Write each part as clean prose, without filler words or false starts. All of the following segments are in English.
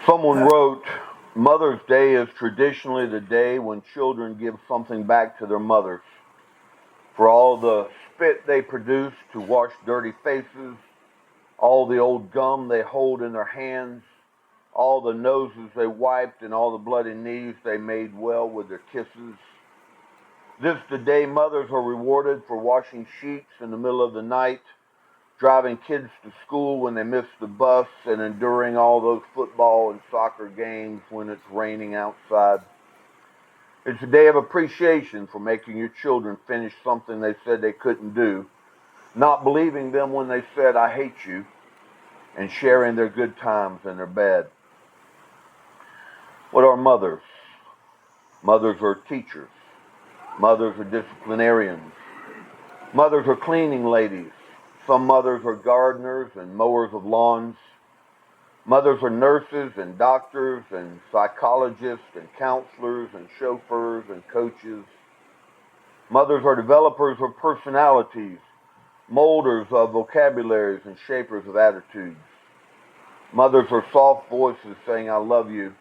Someone wrote, Mother's Day is traditionally the day when children give something back to their mothers. For all the spit they produce to wash dirty faces, all the old gum they hold in their hands, all the noses they wiped, and all the bloody knees they made well with their kisses. This is the day mothers are rewarded for washing sheets in the middle of the night, driving kids to school when they miss the bus, and enduring all those football and soccer games when it's raining outside. It's a day of appreciation for making your children finish something they said they couldn't do, not believing them when they said, I hate you, and sharing their good times and their bad. What are mothers? Mothers are teachers. Mothers are disciplinarians. Mothers are cleaning ladies. Some mothers are gardeners and mowers of lawns. Mothers are nurses and doctors and psychologists and counselors and chauffeurs and coaches. Mothers are developers of personalities, molders of vocabularies and shapers of attitudes. Mothers are soft voices saying, I love you.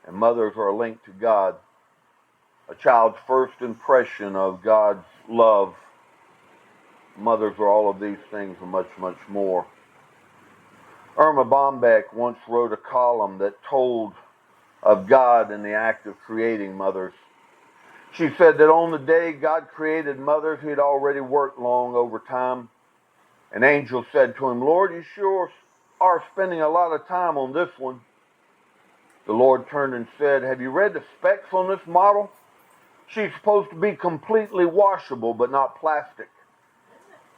And mothers are a link to God, a child's first impression of God's love. Mothers are all of these things and much, much more. Irma Bombeck once wrote a column that told of God in the act of creating mothers. She said that on the day God created mothers, he'd already worked long overtime. An angel said to him, Lord, you sure are spending a lot of time on this one. The Lord turned and said, have you read the specs on this model? She's supposed to be completely washable, but not plastic.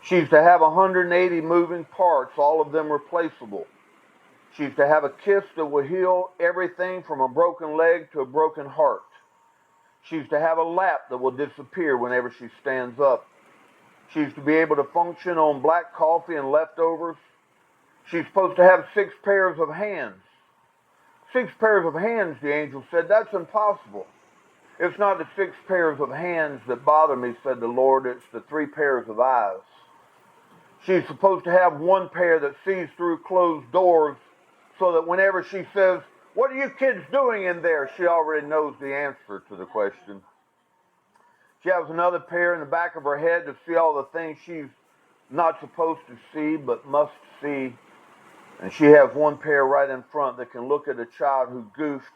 She's to have 180 moving parts, all of them replaceable. She's to have a kiss that will heal everything from a broken leg to a broken heart. She's to have a lap that will disappear whenever she stands up. She's to be able to function on black coffee and leftovers. She's supposed to have 6 pairs of hands. 6 pairs of hands, the angel said, that's impossible. It's not the 6 pairs of hands that bother me, said the Lord, it's the 3 pairs of eyes. She's supposed to have 1 pair that sees through closed doors so that whenever she says, what are you kids doing in there? She already knows the answer to the question. She has another pair in the back of her head to see all the things she's not supposed to see but must see. And she has 1 pair right in front that can look at a child who goofed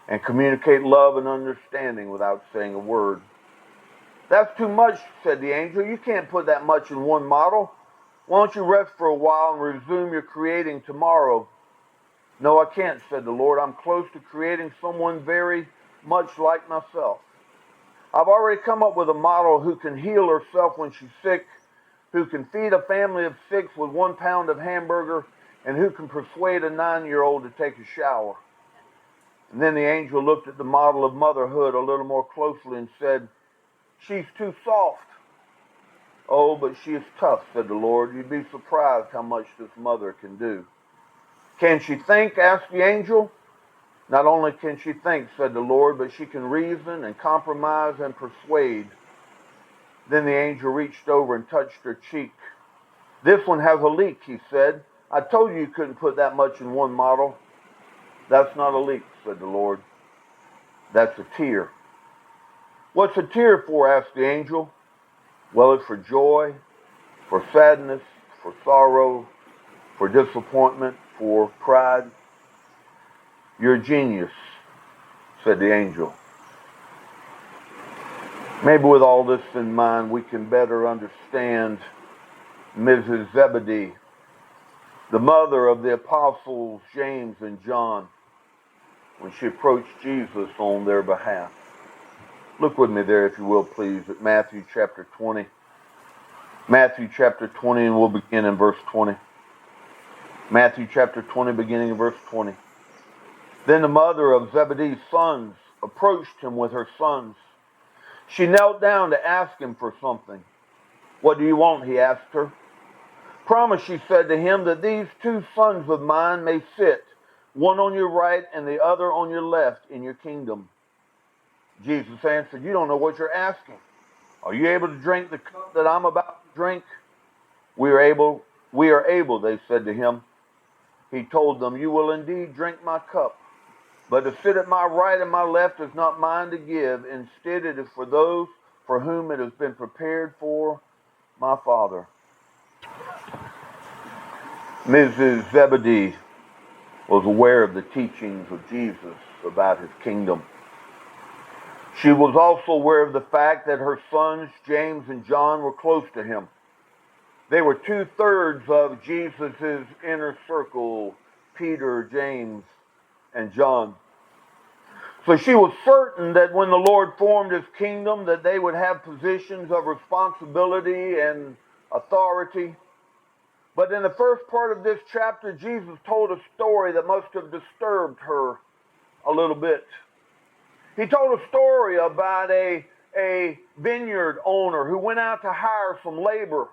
and communicate love and understanding without saying a word. That's too much, said the angel. You can't put that much in 1 model. Why don't you rest for a while and resume your creating tomorrow? No, I can't, said the Lord. I'm close to creating someone very much like myself. I've already come up with a model who can heal herself when she's sick, who can feed a family of 6 with 1 pound of hamburger, and who can persuade a 9-year-old to take a shower. And then the angel looked at the model of motherhood a little more closely and said, she's too soft. Oh, but she is tough, said the Lord. You'd be surprised how much this mother can do. Can she think? Asked the angel. Not only can she think, said the Lord, but she can reason and compromise and persuade. Then the angel reached over and touched her cheek. This one has a leak, he said. I told you couldn't put that much in 1 model. That's not a leak, said the Lord. That's a tear. What's a tear for? Asked the angel. Well, it's for joy, for sadness, for sorrow, for disappointment, for pride. You're a genius, said the angel. Maybe with all this in mind, we can better understand Mrs. Zebedee, the mother of the apostles James and John, when she approached Jesus on their behalf. Look with me there, if you will, please, at Matthew chapter 20. Matthew chapter 20, and we'll begin in verse 20. Matthew chapter 20, beginning in verse 20. Then the mother of Zebedee's sons approached him with her sons. She knelt down to ask him for something. What do you want? He asked her. Promise, she said to him, that these 2 sons of mine may sit, one on your right and the other on your left in your kingdom. Jesus answered, you don't know what you're asking. Are you able to drink the cup that I'm about to drink? We are able, they said to him. He told them, "You will indeed drink my cup, but to sit at my right and my left is not mine to give. Instead, it is for those for whom it has been prepared for my Father." Mrs. Zebedee was aware of the teachings of Jesus about his kingdom. She was also aware of the fact that her sons, James and John, were close to him. They were 2/3 of Jesus' inner circle, Peter, James, and John. So she was certain that when the Lord formed his kingdom, that they would have positions of responsibility and authority. But in the first part of this chapter, Jesus told a story that must have disturbed her a little bit. He told a story about a vineyard owner who went out to hire some labor.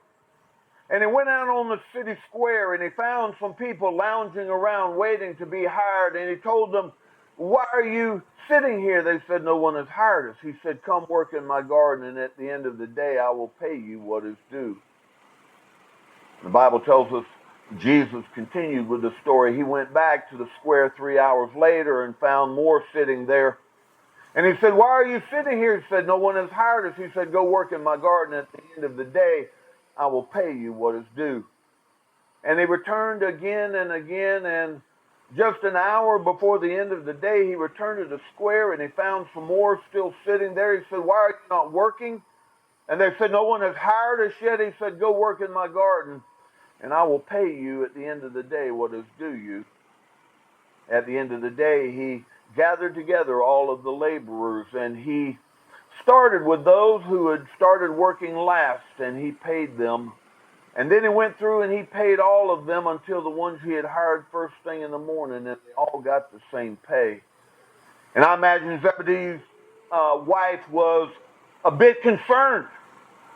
And he went out on the city square and he found some people lounging around waiting to be hired. And he told them, "Why are you sitting here?" They said, "No one has hired us." He said, "Come work in my garden, and at the end of the day, I will pay you what is due." The Bible tells us Jesus continued with the story. He went back to the square 3 hours later and found more sitting there. And he said, "Why are you sitting here?" He said, "No one has hired us." He said, "Go work in my garden. At the end of the day, I will pay you what is due." And he returned again and again, and just an hour before the end of the day, he returned to the square and he found some more still sitting there. He said, "Why are you not working?" And they said, "No one has hired us yet." He said, "Go work in my garden, and I will pay you at the end of the day what is due you." At the end of the day, he gathered together all of the laborers, and he started with those who had started working last, and he paid them. And then he went through and he paid all of them until the ones he had hired first thing in the morning, and they all got the same pay. And I imagine Zebedee's wife was a bit concerned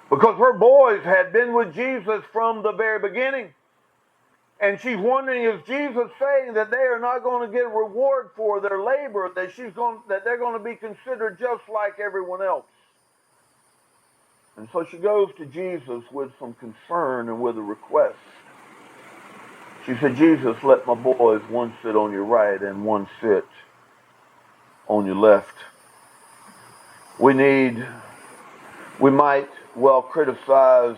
because her boys had been with Jesus from the very beginning. And she's wondering, is Jesus saying that they are not going to get a reward for their labor, that they're going to be considered just like everyone else? And so she goes to Jesus with some concern and with a request. She said, "Jesus, let my boys, one sit on your right and one sit on your left." We might well criticize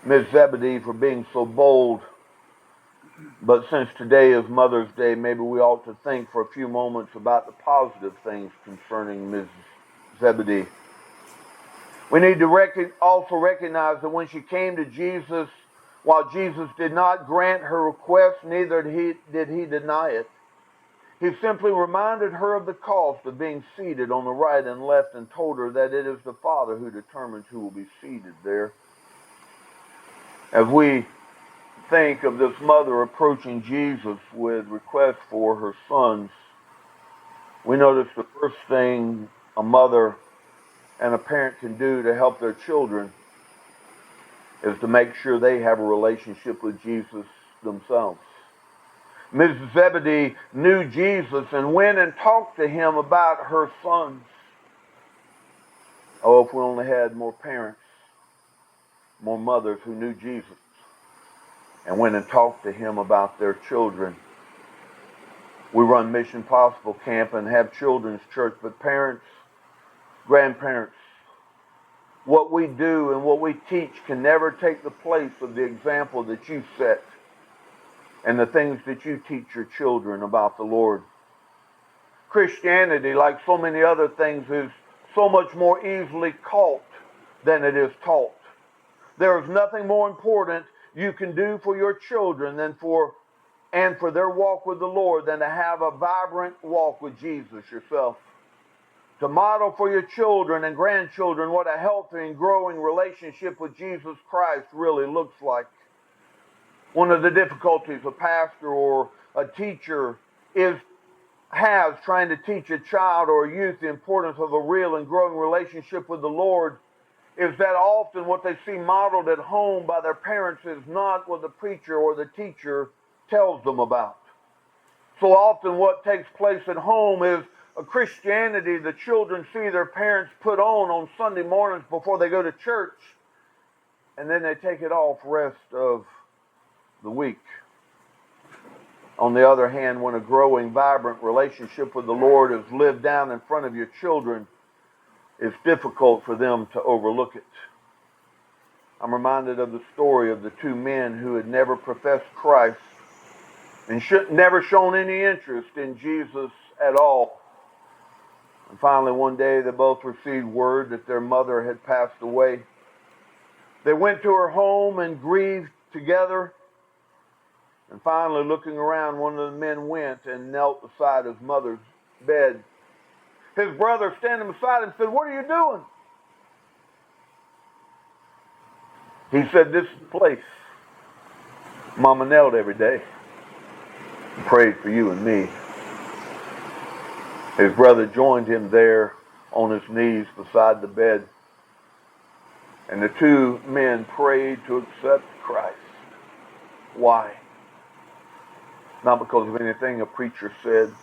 Ms. Zebedee for being so bold, but since today is Mother's Day, maybe we ought to think for a few moments about the positive things concerning Ms. Zebedee. We need to also recognize that when she came to Jesus, while Jesus did not grant her request, neither did he deny it. He simply reminded her of the cost of being seated on the right and left and told her that it is the Father who determines who will be seated there. As we think of this mother approaching Jesus with requests for her sons, we notice the first thing a mother and a parent can do to help their children is to make sure they have a relationship with Jesus themselves. Mrs. Zebedee knew Jesus and went and talked to him about her sons. Oh, if we only had more parents, more mothers who knew Jesus and went and talked to him about their children. We run Mission Possible Camp and have children's church, but parents, grandparents, what we do and what we teach can never take the place of the example that you set and the things that you teach your children about the Lord. Christianity, like so many other things, is so much more easily caught than it is taught. There is nothing more important you can do for your children for their walk with the Lord than to have a vibrant walk with Jesus yourself. To model for your children and grandchildren what a healthy and growing relationship with Jesus Christ really looks like. One of the difficulties a pastor or a teacher has trying to teach a child or a youth the importance of a real and growing relationship with the Lord is that often what they see modeled at home by their parents is not what the preacher or the teacher tells them about. So often what takes place at home is a Christianity the children see their parents put on Sunday mornings before they go to church, and then they take it off rest of the week. On the other hand, when a growing, vibrant relationship with the Lord is lived down in front of your children, it's difficult for them to overlook it. I'm reminded of the story of the two men who had never professed Christ and never shown any interest in Jesus at all. And finally, one day, they both received word that their mother had passed away. They went to her home and grieved together. And finally, looking around, one of the men went and knelt beside his mother's bed. His brother, standing beside him, said, "What are you doing?" He said, "This is the place Mama knelt every day and prayed for you and me." His brother joined him there on his knees beside the bed. And the two men prayed to accept Christ. Why? Not because of anything a preacher said,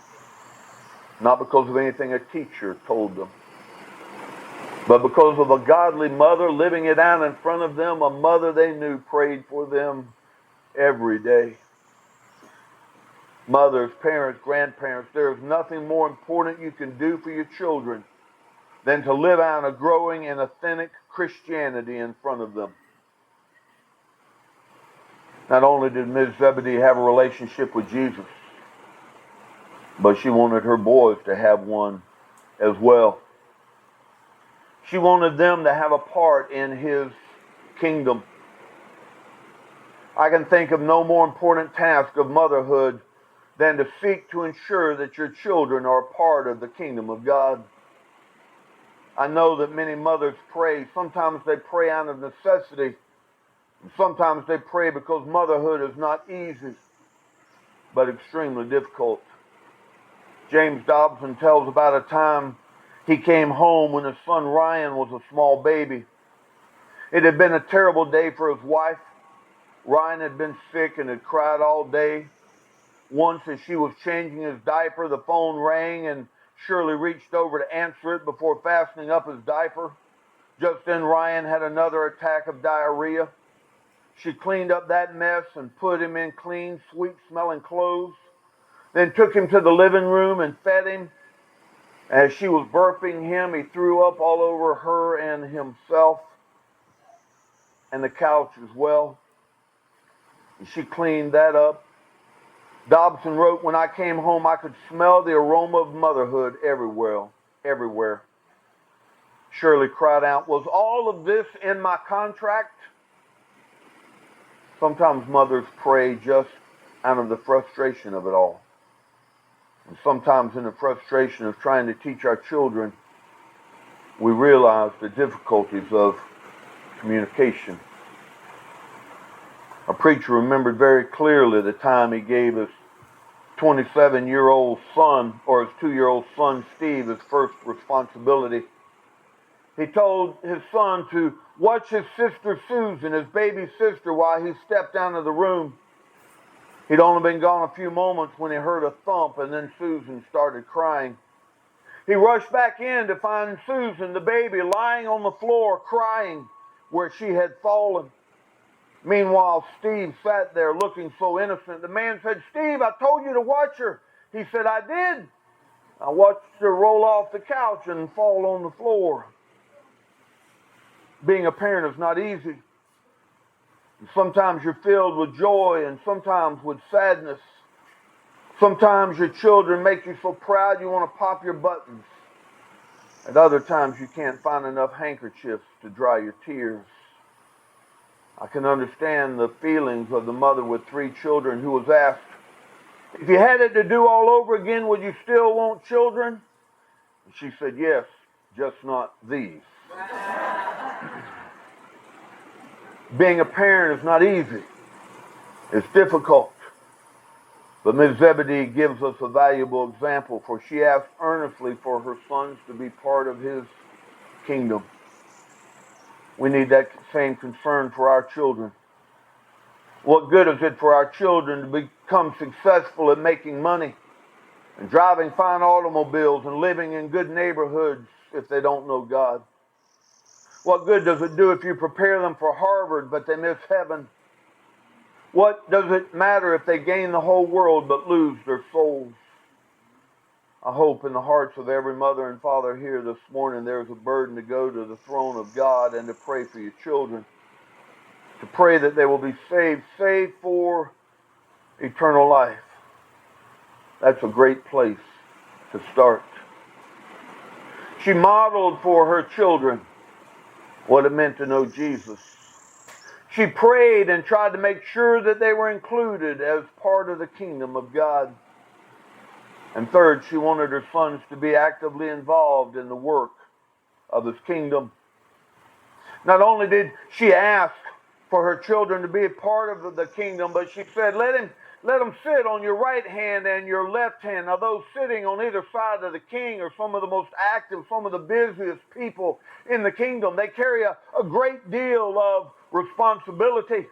not because of anything a teacher told them, but because of a godly mother living it out in front of them, a mother they knew prayed for them every day. Mothers, parents, grandparents, there is nothing more important you can do for your children than to live out a growing and authentic Christianity in front of them. Not only did Ms. Zebedee have a relationship with Jesus, but she wanted her boys to have one as well. She wanted them to have a part in his kingdom. I can think of no more important task of motherhood than to seek to ensure that your children are a part of the kingdom of God. I know that many mothers pray. Sometimes they pray out of necessity. And sometimes they pray because motherhood is not easy, but extremely difficult. James Dobson tells about a time he came home when his son Ryan was a small baby. It had been a terrible day for his wife. Ryan had been sick and had cried all day. Once, as she was changing his diaper, the phone rang and Shirley reached over to answer it before fastening up his diaper. Just then, Ryan had another attack of diarrhea. She cleaned up that mess and put him in clean, sweet-smelling clothes, then took him to the living room and fed him. As she was burping him, he threw up all over her and himself and the couch as well. And she cleaned that up. Dobson wrote, "When I came home, I could smell the aroma of motherhood everywhere. Shirley cried out, "Was all of this in my contract?" Sometimes mothers pray just out of the frustration of it all. And sometimes in the frustration of trying to teach our children, we realize the difficulties of communication. A preacher remembered very clearly the time he gave his 27-year-old son, or his 2-year-old son, Steve, his first responsibility. He told his son to watch his sister Susan, his baby sister, while he stepped out of the room. He'd only been gone a few moments when he heard a thump, and then Susan started crying. He rushed back in to find Susan, the baby, lying on the floor crying where she had fallen. Meanwhile, Steve sat there looking so innocent. The man said, "Steve, I told you to watch her." He said, "I did. I watched her roll off the couch and fall on the floor." Being a parent is not easy. Sometimes you're filled with joy and sometimes with sadness. Sometimes your children make you so proud you want to pop your buttons. At other times you can't find enough handkerchiefs to dry your tears. I can understand the feelings of the mother with 3 children who was asked, "If you had it to do all over again, would you still want children?" And she said, "Yes, just not these." Being a parent is not easy. It's difficult. But Ms. Zebedee gives us a valuable example, for she asked earnestly for her sons to be part of his kingdom. We need that same concern for our children. What good is it for our children to become successful at making money and driving fine automobiles and living in good neighborhoods if they don't know God? What good does it do if you prepare them for Harvard but they miss heaven? What does it matter if they gain the whole world but lose their souls? I hope in the hearts of every mother and father here this morning there's a burden to go to the throne of God and to pray for your children, to pray that they will be saved for eternal life. That's a great place to start. She modeled for her children what it meant to know Jesus. She prayed and tried to make sure that they were included as part of the kingdom of God. And third, she wanted her sons to be actively involved in the work of His kingdom. Not only did she ask for her children to be a part of the kingdom, but she said, let them sit on your right hand and your left hand. Now, those sitting on either side of the king are some of the most active, some of the busiest people in the kingdom. They carry a great deal of responsibility.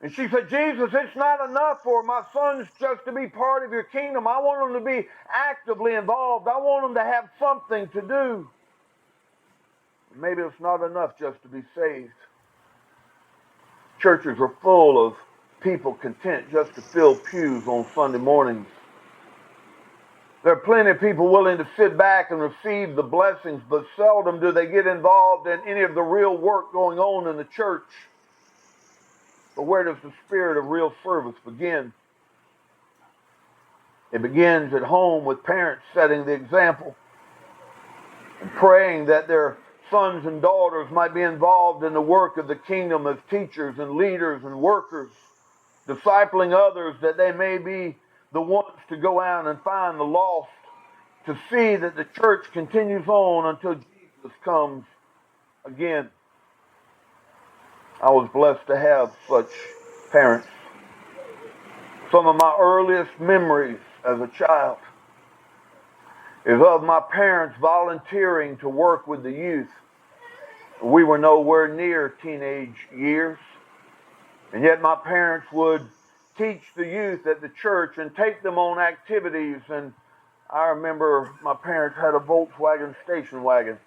And she said, Jesus, it's not enough for my sons just to be part of your kingdom. I want them to be actively involved. I want them to have something to do. Maybe it's not enough just to be saved. Churches are full of people content just to fill pews on Sunday mornings. There are plenty of people willing to sit back and receive the blessings, but seldom do they get involved in any of the real work going on in the church. But where does the spirit of real service begin? It begins at home with parents setting the example and praying that their sons and daughters might be involved in the work of the kingdom as teachers and leaders and workers, discipling others that they may be the ones to go out and find the lost, to see that the church continues on until Jesus comes again. I was blessed to have such parents. Some of my earliest memories as a child is of my parents volunteering to work with the youth. We were nowhere near teenage years, and yet my parents would teach the youth at the church and take them on activities. And I remember my parents had a Volkswagen station wagon,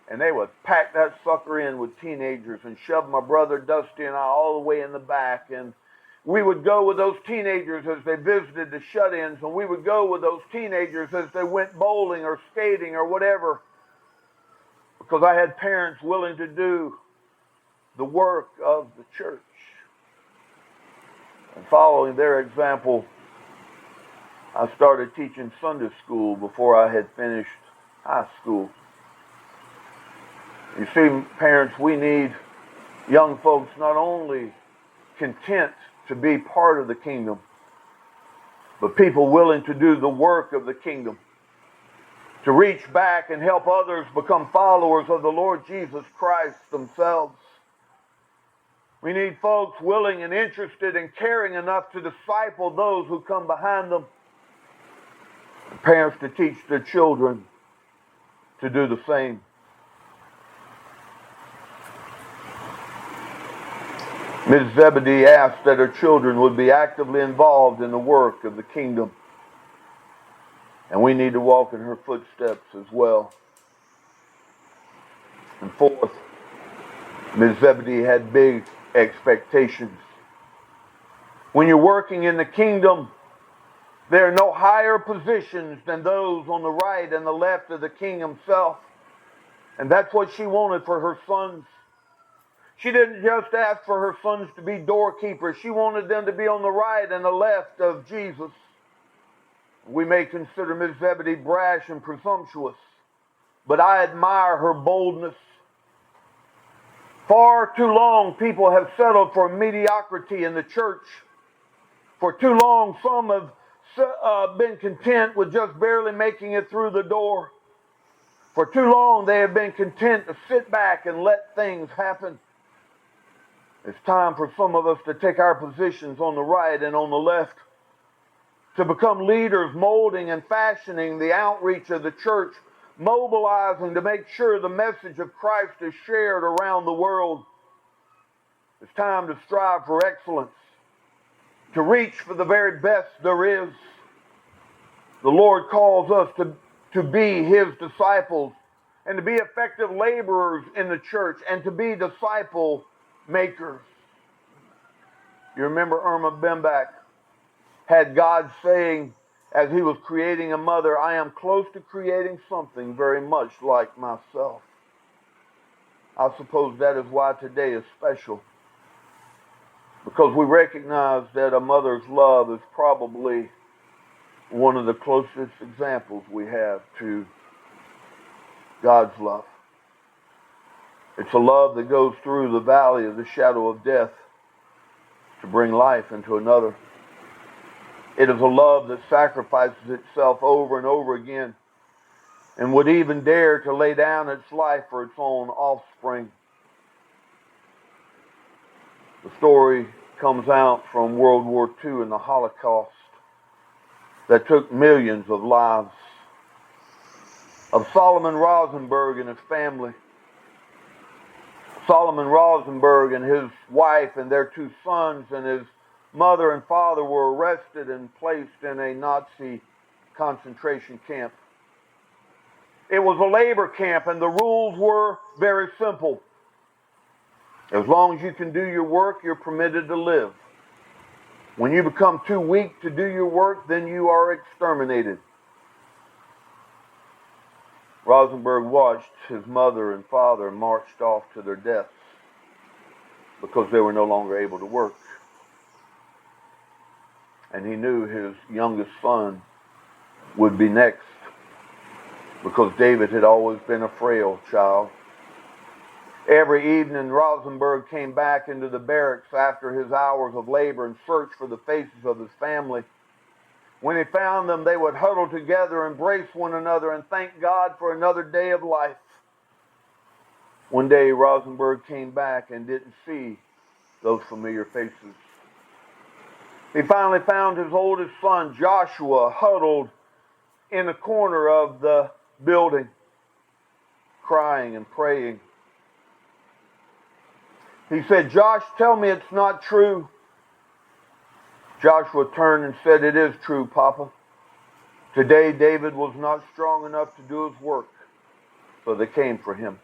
and they would pack that sucker in with teenagers and shove my brother Dusty and I all the way in the back. And we would go with those teenagers as they visited the shut-ins, and we would go with those teenagers as they went bowling or skating or whatever, because I had parents willing to do the work of the church. And following their example, I started teaching Sunday school before I had finished high school. You see, parents, we need young folks not only content to be part of the kingdom, but people willing to do the work of the kingdom, to reach back and help others become followers of the Lord Jesus Christ themselves. We need folks willing and interested and caring enough to disciple those who come behind them. And parents to teach their children to do the same. Ms. Zebedee asked that her children would be actively involved in the work of the kingdom. And we need to walk in her footsteps as well. And fourth, Ms. Zebedee had big expectations. When you're working in the kingdom, there are no higher positions than those on the right and the left of the king himself. And that's what she wanted for her sons. She didn't just ask for her sons to be doorkeepers. She wanted them to be on the right and the left of Jesus. We may consider Ms. Zebedee brash and presumptuous, but I admire her boldness. Far too long, people have settled for mediocrity in the church. For too long, some have been content with just barely making it through the door. For too long, they have been content to sit back and let things happen. It's time for some of us to take our positions on the right and on the left, to become leaders molding and fashioning the outreach of the church, mobilizing to make sure the message of Christ is shared around the world. It's time to strive for excellence, to reach for the very best there is. The Lord calls us to be His disciples and to be effective laborers in the church and to be disciple makers. You remember Irma Bembach had God saying, as he was creating a mother, I am close to creating something very much like myself. I suppose that is why today is special. Because we recognize that a mother's love is probably one of the closest examples we have to God's love. It's a love that goes through the valley of the shadow of death to bring life into another. It is a love that sacrifices itself over and over again and would even dare to lay down its life for its own offspring. The story comes out from World War II and the Holocaust that took millions of lives, of Solomon Rosenberg and his family. Solomon Rosenberg and his wife and their 2 sons and his mother and father were arrested and placed in a Nazi concentration camp. It was a labor camp, and the rules were very simple. As long as you can do your work, you're permitted to live. When you become too weak to do your work, then you are exterminated. Rosenberg watched his mother and father marched off to their deaths because they were no longer able to work. And he knew his youngest son would be next because David had always been a frail child. Every evening, Rosenberg came back into the barracks after his hours of labor and searched for the faces of his family. When he found them, they would huddle together, embrace one another, and thank God for another day of life. One day, Rosenberg came back and didn't see those familiar faces. He finally found his oldest son, Joshua, huddled in a corner of the building, crying and praying. He said, Josh, tell me it's not true. Joshua turned and said, it is true, Papa. Today, David was not strong enough to do his work, so they came for him.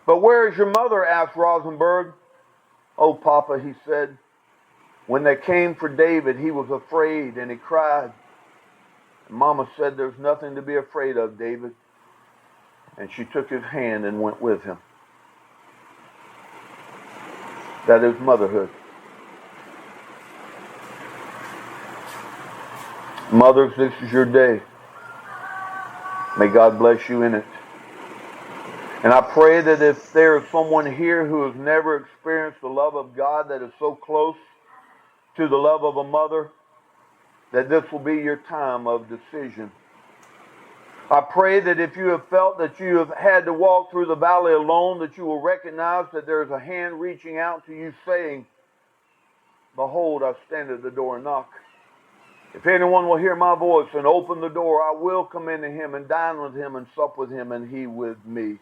But where is your mother? Asked Rosenberg. Oh, Papa, he said, when they came for David, he was afraid and he cried. And Mama said, there's nothing to be afraid of, David. And she took his hand and went with him. That is motherhood. Mothers, this is your day. May God bless you in it. And I pray that if there is someone here who has never experienced the love of God that is so close to the love of a mother, that this will be your time of decision. I pray that if you have felt that you have had to walk through the valley alone, that you will recognize that there is a hand reaching out to you saying, behold, I stand at the door and knock. If anyone will hear my voice and open the door, I will come into him and dine with him and sup with him and he with me.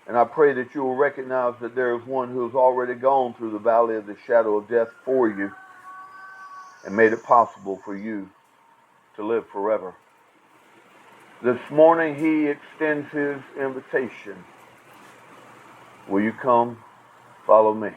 And I pray that you will recognize that there is one who has already gone through the valley of the shadow of death for you and made it possible for you to live forever. This morning he extends his invitation. Will you come follow me?